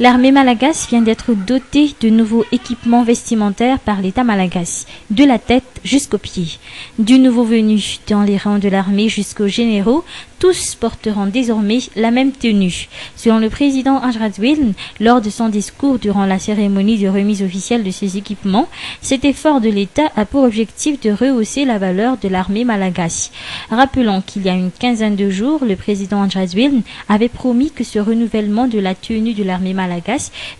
L'armée malagasy vient d'être dotée de nouveaux équipements vestimentaires par l'État malagasy, de la tête jusqu'aux pieds. Du nouveau venu dans les rangs de l'armée jusqu'aux généraux, tous porteront désormais la même tenue. Selon le président Andradjwil, lors de son discours durant la cérémonie de remise officielle de ces équipements, cet effort de l'État a pour objectif de rehausser la valeur de l'armée malagasy. Rappelons qu'il y a une quinzaine de jours, le président Andradjwil avait promis que ce renouvellement de la tenue de l'armée malagasy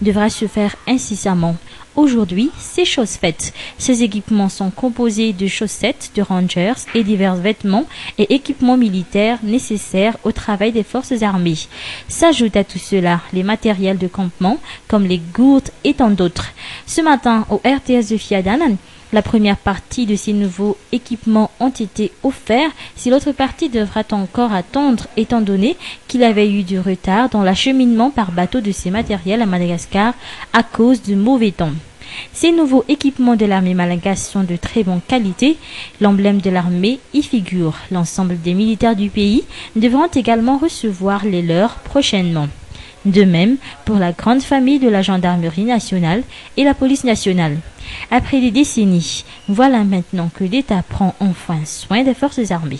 devra se faire incessamment. Aujourd'hui, c'est chose faite. Ces équipements sont composés de chaussettes, de rangers et divers vêtements et équipements militaires nécessaires au travail des forces armées. S'ajoutent à tout cela les matériels de campement comme les gourdes et tant d'autres. Ce matin, au RTS de Fiadanan, la première partie de ces nouveaux équipements ont été offerts, si l'autre partie devra encore attendre étant donné qu'il avait eu du retard dans l'acheminement par bateau de ces matériels à Madagascar à cause du mauvais temps. Ces nouveaux équipements de l'armée malagasy sont de très bonne qualité. L'emblème de l'armée y figure. L'ensemble des militaires du pays devront également recevoir les leurs prochainement. De même pour la grande famille de la gendarmerie nationale et la police nationale. Après des décennies, voilà maintenant que l'État prend enfin soin des forces armées.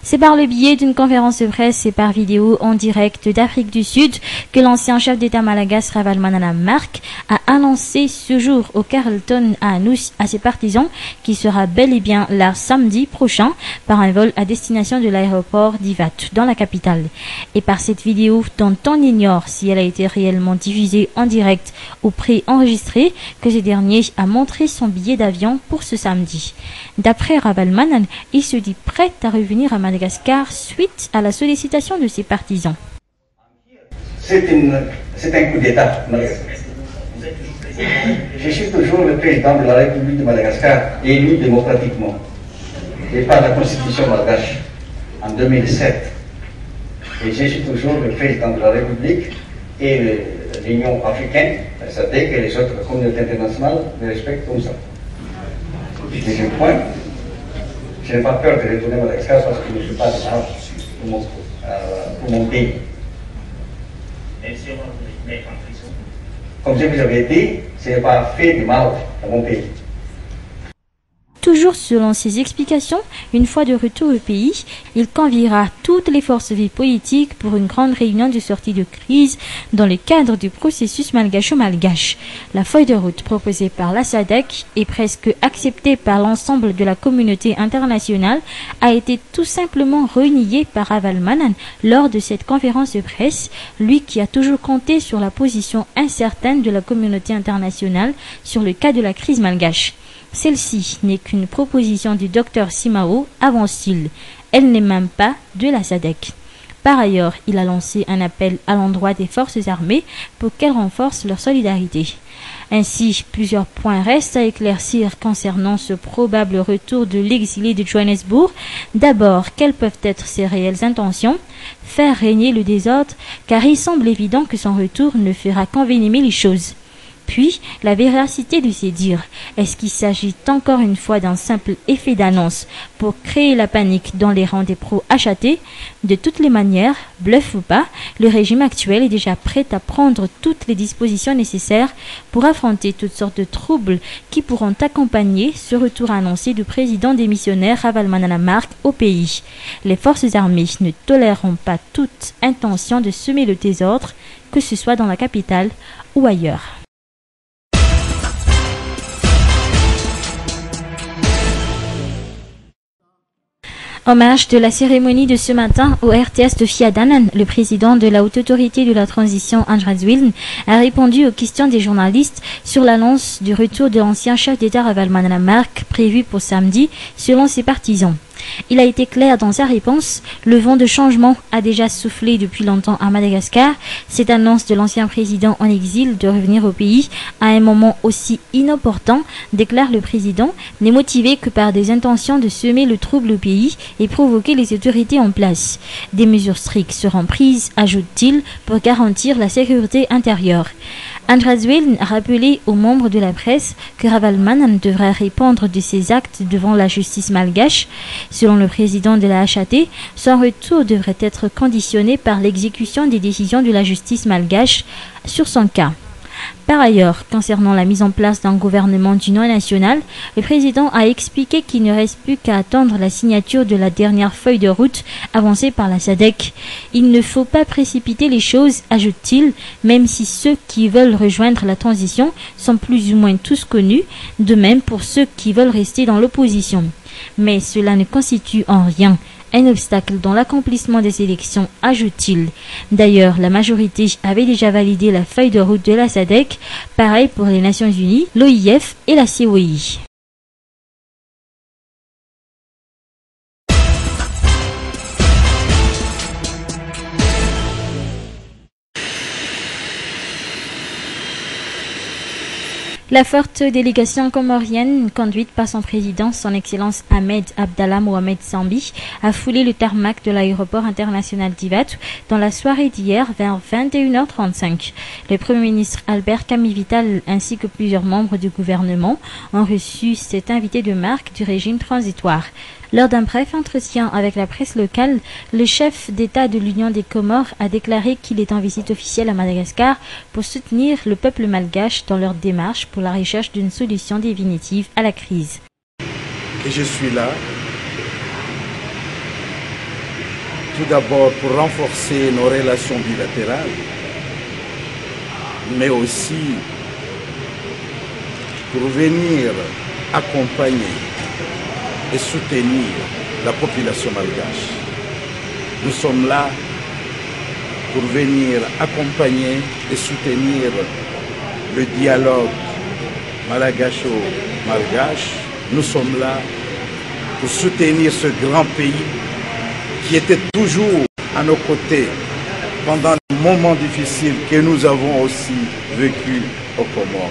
C'est par le biais d'une conférence de presse et par vidéo en direct d'Afrique du Sud que l'ancien chef d'État malagasy Ravalomanana Mark a annoncé ce jour au Carlton à Anous à ses partisans qu'il sera bel et bien là samedi prochain par un vol à destination de l'aéroport d'Ivat dans la capitale. Et par cette vidéo dont on ignore si elle a été réellement diffusée en direct ou pré-enregistrée que ce dernier a montré son billet d'avion pour ce samedi. D'après Ravalomanana, il se dit prêt à revenir à Madagascar suite à la sollicitation de ses partisans. C'est un coup d'État. Je suis toujours le président de la République de Madagascar, élu démocratiquement, et par la Constitution malgache en 2007. Et je suis toujours le président de la République et l'Union africaine, la SADC et les autres communautés internationales me respectent comme ça. Deuxième point, je n'ai pas peur de retourner à Madagascar parce que je ne suis pas de mal pour mon pays. Comme je vous avais dit, ce n'est pas fait de mal à mon pays. Toujours selon ses explications, une fois de retour au pays, il conviera toutes les forces vives politiques pour une grande réunion de sortie de crise dans le cadre du processus malgacho-malgache. La feuille de route proposée par la SADC et presque acceptée par l'ensemble de la communauté internationale a été tout simplement reniée par Ravalomanana lors de cette conférence de presse, lui qui a toujours compté sur la position incertaine de la communauté internationale sur le cas de la crise malgache. Celle-ci n'est qu'une proposition du docteur Simao, avance-t-il. Elle n'est même pas de la SADC. Par ailleurs, il a lancé un appel à l'endroit des forces armées pour qu'elles renforcent leur solidarité. Ainsi, plusieurs points restent à éclaircir concernant ce probable retour de l'exilé de Johannesburg. D'abord, quelles peuvent être ses réelles intentions? Faire régner le désordre, car il semble évident que son retour ne fera qu'envenimer les choses. Puis, la véracité de ces dires. Est-ce qu'il s'agit encore une fois d'un simple effet d'annonce pour créer la panique dans les rangs des pro-achatés? De toutes les manières, bluff ou pas, le régime actuel est déjà prêt à prendre toutes les dispositions nécessaires pour affronter toutes sortes de troubles qui pourront accompagner ce retour annoncé du président démissionnaire Ravalomanana Mark au pays. Les forces armées ne toléreront pas toute intention de semer le désordre, que ce soit dans la capitale ou ailleurs. Hommage de la cérémonie de ce matin au RTS de Fiadanan, le président de la Haute Autorité de la Transition Andradjwil a répondu aux questions des journalistes sur l'annonce du retour de l'ancien chef d'État Ravalomanana Mark prévu pour samedi selon ses partisans. Il a été clair dans sa réponse, le vent de changement a déjà soufflé depuis longtemps à Madagascar. Cette annonce de l'ancien président en exil de revenir au pays à un moment aussi inopportun, déclare le président, n'est motivée que par des intentions de semer le trouble au pays et provoquer les autorités en place. Des mesures strictes seront prises, ajoute-t-il, pour garantir la sécurité intérieure. Andradouel a rappelé aux membres de la presse que Ravalman devra répondre de ses actes devant la justice malgache. Selon le président de la HAT, son retour devrait être conditionné par l'exécution des décisions de la justice malgache sur son cas. Par ailleurs, concernant la mise en place d'un gouvernement d'union nationale, le président a expliqué qu'il ne reste plus qu'à attendre la signature de la dernière feuille de route avancée par la SADC. Il ne faut pas précipiter les choses, ajoute-t-il, même si ceux qui veulent rejoindre la transition sont plus ou moins tous connus, de même pour ceux qui veulent rester dans l'opposition. Mais cela ne constitue en rien un obstacle dans l'accomplissement des élections, ajoute-t-il. D'ailleurs, la majorité avait déjà validé la feuille de route de la SADC, pareil pour les Nations Unies, l'OIF et la COI. La forte délégation comorienne, conduite par son président, son Excellence Ahmed Abdallah Mohamed Sambi, a foulé le tarmac de l'aéroport international d'Ivat dans la soirée d'hier vers 21h35. Le Premier ministre Albert Kamivital ainsi que plusieurs membres du gouvernement ont reçu cet invité de marque du régime transitoire. Lors d'un bref entretien avec la presse locale, le chef d'État de l'Union des Comores a déclaré qu'il est en visite officielle à Madagascar pour soutenir le peuple malgache dans leur démarche pour la recherche d'une solution définitive à la crise. Et je suis là, tout d'abord pour renforcer nos relations bilatérales, mais aussi pour venir accompagner et soutenir la population malgache. Nous sommes là pour venir accompagner et soutenir le dialogue malgacho-malgache. Nous sommes là pour soutenir ce grand pays qui était toujours à nos côtés pendant les moments difficiles que nous avons aussi vécu aux Comores.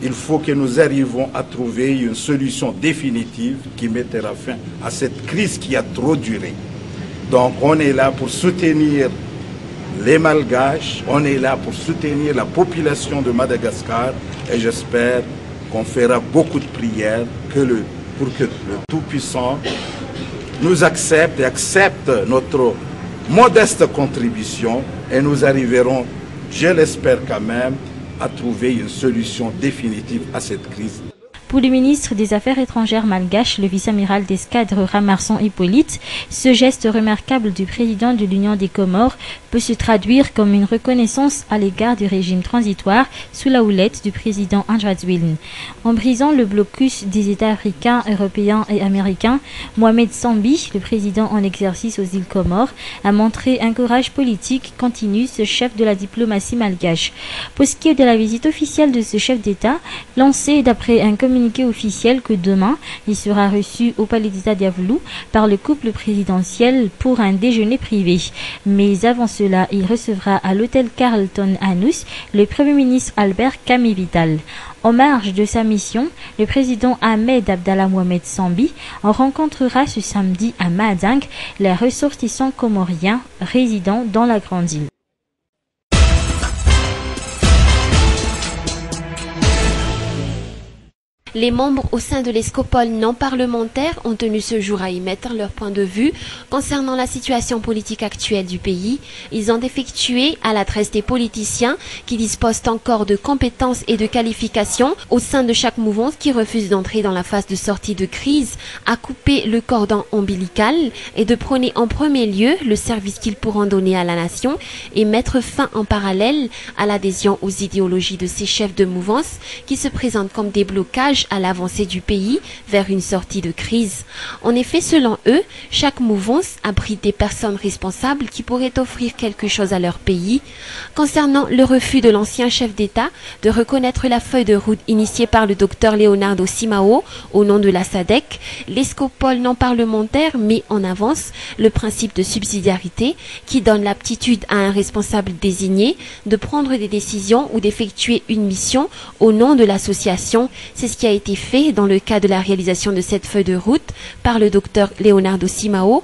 Il faut que nous arrivions à trouver une solution définitive qui mettra fin à cette crise qui a trop duré. Donc on est là pour soutenir les Malgaches, on est là pour soutenir la population de Madagascar et j'espère qu'on fera beaucoup de prières pour que le Tout-Puissant nous accepte et accepte notre modeste contribution et nous arriverons, je l'espère quand même, à trouver une solution définitive à cette crise. Pour le ministre des Affaires étrangères malgache, le vice-amiral d'escadre Ramarson Hippolyte, ce geste remarquable du président de l'Union des Comores peut se traduire comme une reconnaissance à l'égard du régime transitoire sous la houlette du président Andradouel. En brisant le blocus des États africains, européens et américains, Mohamed Sambi, le président en exercice aux îles Comores, a montré un courage politique continu, ce chef de la diplomatie malgache. Pour ce qui est de la visite officielle de ce chef d'État, lancée d'après un communiqué officiel que demain, il sera reçu au Palais d'État d'Iavlou par le couple présidentiel pour un déjeuner privé. Mais avant cela, il recevra à l'hôtel Carlton Anus le Premier ministre Albert Kamivital. En marge de sa mission, le président Ahmed Abdallah Mohamed Sambi en rencontrera ce samedi à Madang les ressortissants comoriens résidant dans la Grande Île. Les membres au sein de l'Escopole non parlementaire ont tenu ce jour à émettre leur point de vue concernant la situation politique actuelle du pays. Ils ont effectué à l'adresse des politiciens qui disposent encore de compétences et de qualifications au sein de chaque mouvance qui refuse d'entrer dans la phase de sortie de crise, à couper le cordon ombilical et de prôner en premier lieu le service qu'ils pourront donner à la nation et mettre fin en parallèle à l'adhésion aux idéologies de ces chefs de mouvance qui se présentent comme des blocages à l'avancée du pays vers une sortie de crise. En effet, selon eux, chaque mouvance abrite des personnes responsables qui pourraient offrir quelque chose à leur pays. Concernant le refus de l'ancien chef d'État de reconnaître la feuille de route initiée par le docteur Leonardo Simao au nom de la SADC, l'Escopole non parlementaire met en avance le principe de subsidiarité qui donne l'aptitude à un responsable désigné de prendre des décisions ou d'effectuer une mission au nom de l'association. C'est ce qui a été fait dans le cas de la réalisation de cette feuille de route par le docteur Leonardo Simao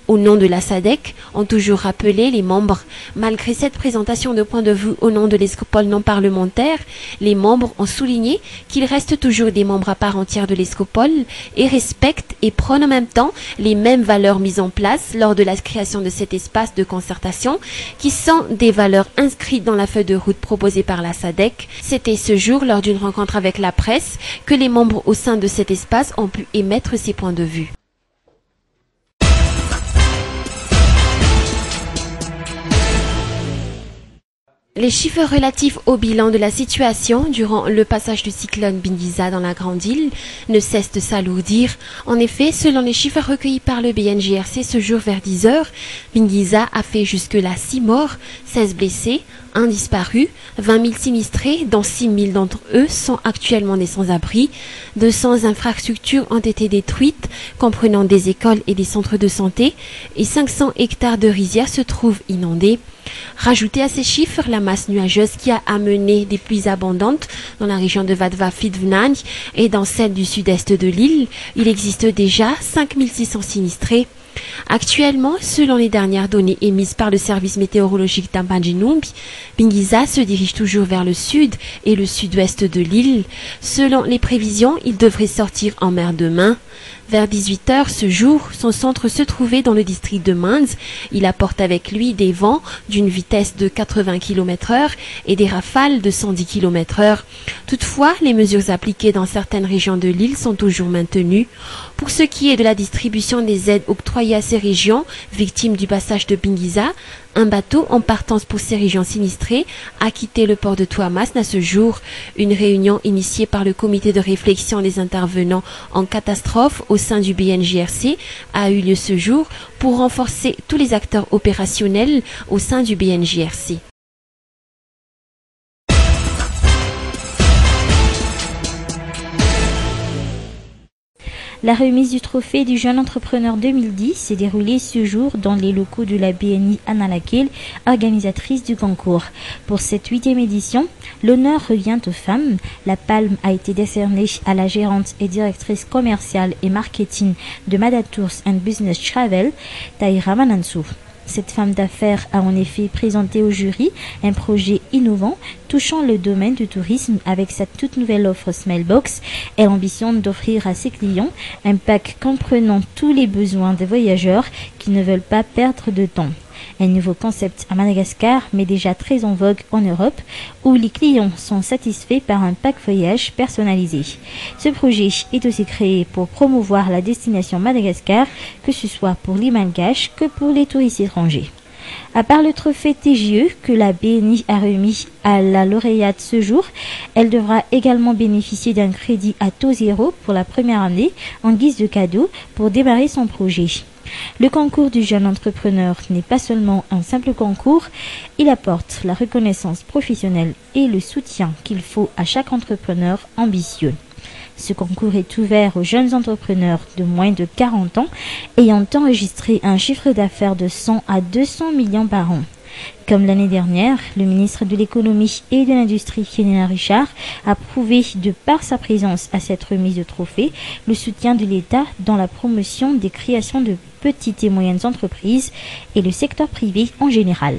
au nom de la SADC, ont toujours rappelé les membres. Malgré cette présentation de point de vue au nom de l'Escopole non parlementaire, les membres ont souligné qu'ils restent toujours des membres à part entière de l'Escopole et respectent et prônent en même temps les mêmes valeurs mises en place lors de la création de cet espace de concertation, qui sont des valeurs inscrites dans la feuille de route proposée par la SADC. C'était ce jour, lors d'une rencontre avec la presse, que les membres au sein de cet espace ont pu émettre ces points de vue. Les chiffres relatifs au bilan de la situation durant le passage du cyclone Bingiza dans la Grande Île ne cessent de s'alourdir. En effet, selon les chiffres recueillis par le BNJRC ce jour vers 10 h, Bingiza a fait jusque-là 6 morts, 16 blessés, 1 disparu, 20 000 sinistrés, dont 6 000 d'entre eux sont actuellement des sans-abri. 200 infrastructures ont été détruites, comprenant des écoles et des centres de santé, et 500 hectares de rizières se trouvent inondés. Rajoutez à ces chiffres la masse nuageuse qui a amené des pluies abondantes dans la région de Vadva-Fidvnang et dans celle du sud-est de l'île. Il existe déjà 5 600 sinistrés. Actuellement, selon les dernières données émises par le service météorologique d'Ampanjinumbi, Bingiza se dirige toujours vers le sud et le sud-ouest de l'île. Selon les prévisions, il devrait sortir en mer demain. Vers 18 h ce jour, son centre se trouvait dans le district de Manz. Il apporte avec lui des vents d'une vitesse de 80 km/h et des rafales de 110 km/h. Toutefois, les mesures appliquées dans certaines régions de l'île sont toujours maintenues. Pour ce qui est de la distribution des aides octroyées à ces régions victimes du passage de Bingiza, un bateau en partance pour ces régions sinistrées a quitté le port de Tuamas à ce jour. Une réunion initiée par le comité de réflexion des intervenants en catastrophe au sein du BNJRC a eu lieu ce jour pour renforcer tous les acteurs opérationnels au sein du BNJRC. La remise du trophée du jeune entrepreneur 2010 s'est déroulée ce jour dans les locaux de la BNI Annalakil, organisatrice du concours. Pour cette 8e édition, l'honneur revient aux femmes. La palme a été décernée à la gérante et directrice commerciale et marketing de Mada Tours and Business Travel, Tahira Manansou. Cette femme d'affaires a en effet présenté au jury un projet innovant touchant le domaine du tourisme avec sa toute nouvelle offre Smellbox. Elle ambitionne d'offrir à ses clients un pack comprenant tous les besoins des voyageurs qui ne veulent pas perdre de temps. Un nouveau concept à Madagascar, mais déjà très en vogue en Europe, où les clients sont satisfaits par un pack voyage personnalisé. Ce projet est aussi créé pour promouvoir la destination Madagascar, que ce soit pour les Malgaches que pour les touristes étrangers. À part le trophée TGE que la BNI a remis à la lauréate ce jour, elle devra également bénéficier d'un crédit à taux zéro pour la première année en guise de cadeau pour démarrer son projet. Le concours du jeune entrepreneur n'est pas seulement un simple concours, il apporte la reconnaissance professionnelle et le soutien qu'il faut à chaque entrepreneur ambitieux. Ce concours est ouvert aux jeunes entrepreneurs de moins de 40 ans ayant enregistré un chiffre d'affaires de 100 à 200 millions par an. Comme l'année dernière, le ministre de l'économie et de l'industrie, Kenina Richard, a prouvé de par sa présence à cette remise de trophée le soutien de l'État dans la promotion des créations de petites et moyennes entreprises et le secteur privé en général.